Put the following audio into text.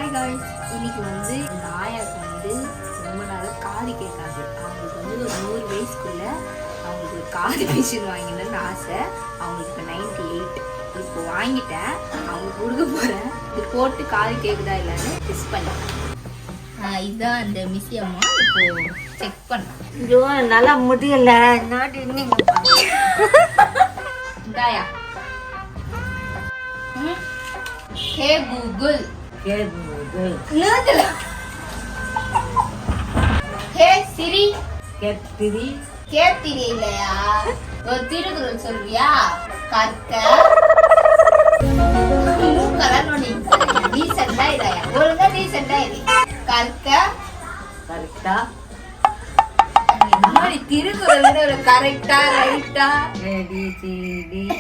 Hi guys, இன்னைக்கு வந்து இந்த ஆயாவுக்கு வந்து ரொம்ப நாளாக காது கேட்காது. அவங்களுக்கு வந்து ஒரு 100 வயசுக்குள்ள அவங்களுக்கு ஒரு காது மிஷின் வாங்கினேன்னு ஆசை. அவங்களுக்கு இப்போ 98. இப்போ வாங்கிட்டேன், அவங்களுக்கு கொடுக்க போகிறேன். இது போட்டு காது கேட்குதா இல்லைன்னு டெஸ்ட் பண்ணேன். இதுதான் அந்த மிஸ்ஸி அம்மா இப்போ செக் பண்ணேன். ஐயோ நல்லா முடியல. இந்தாயா. ஹே கூகுள், ஹே சிரி, கேத்திரி இல்லையா? ஒரு திருக்குறள் சொல்வியா? கற்க டீசெண்டா இல்லையா? ஒழுங்கா டீசெண்டா இது. கற்க கரெக்டா மாதிரி திருக்குறள் ஒரு கரெக்டா ரைட்டா ABCDEF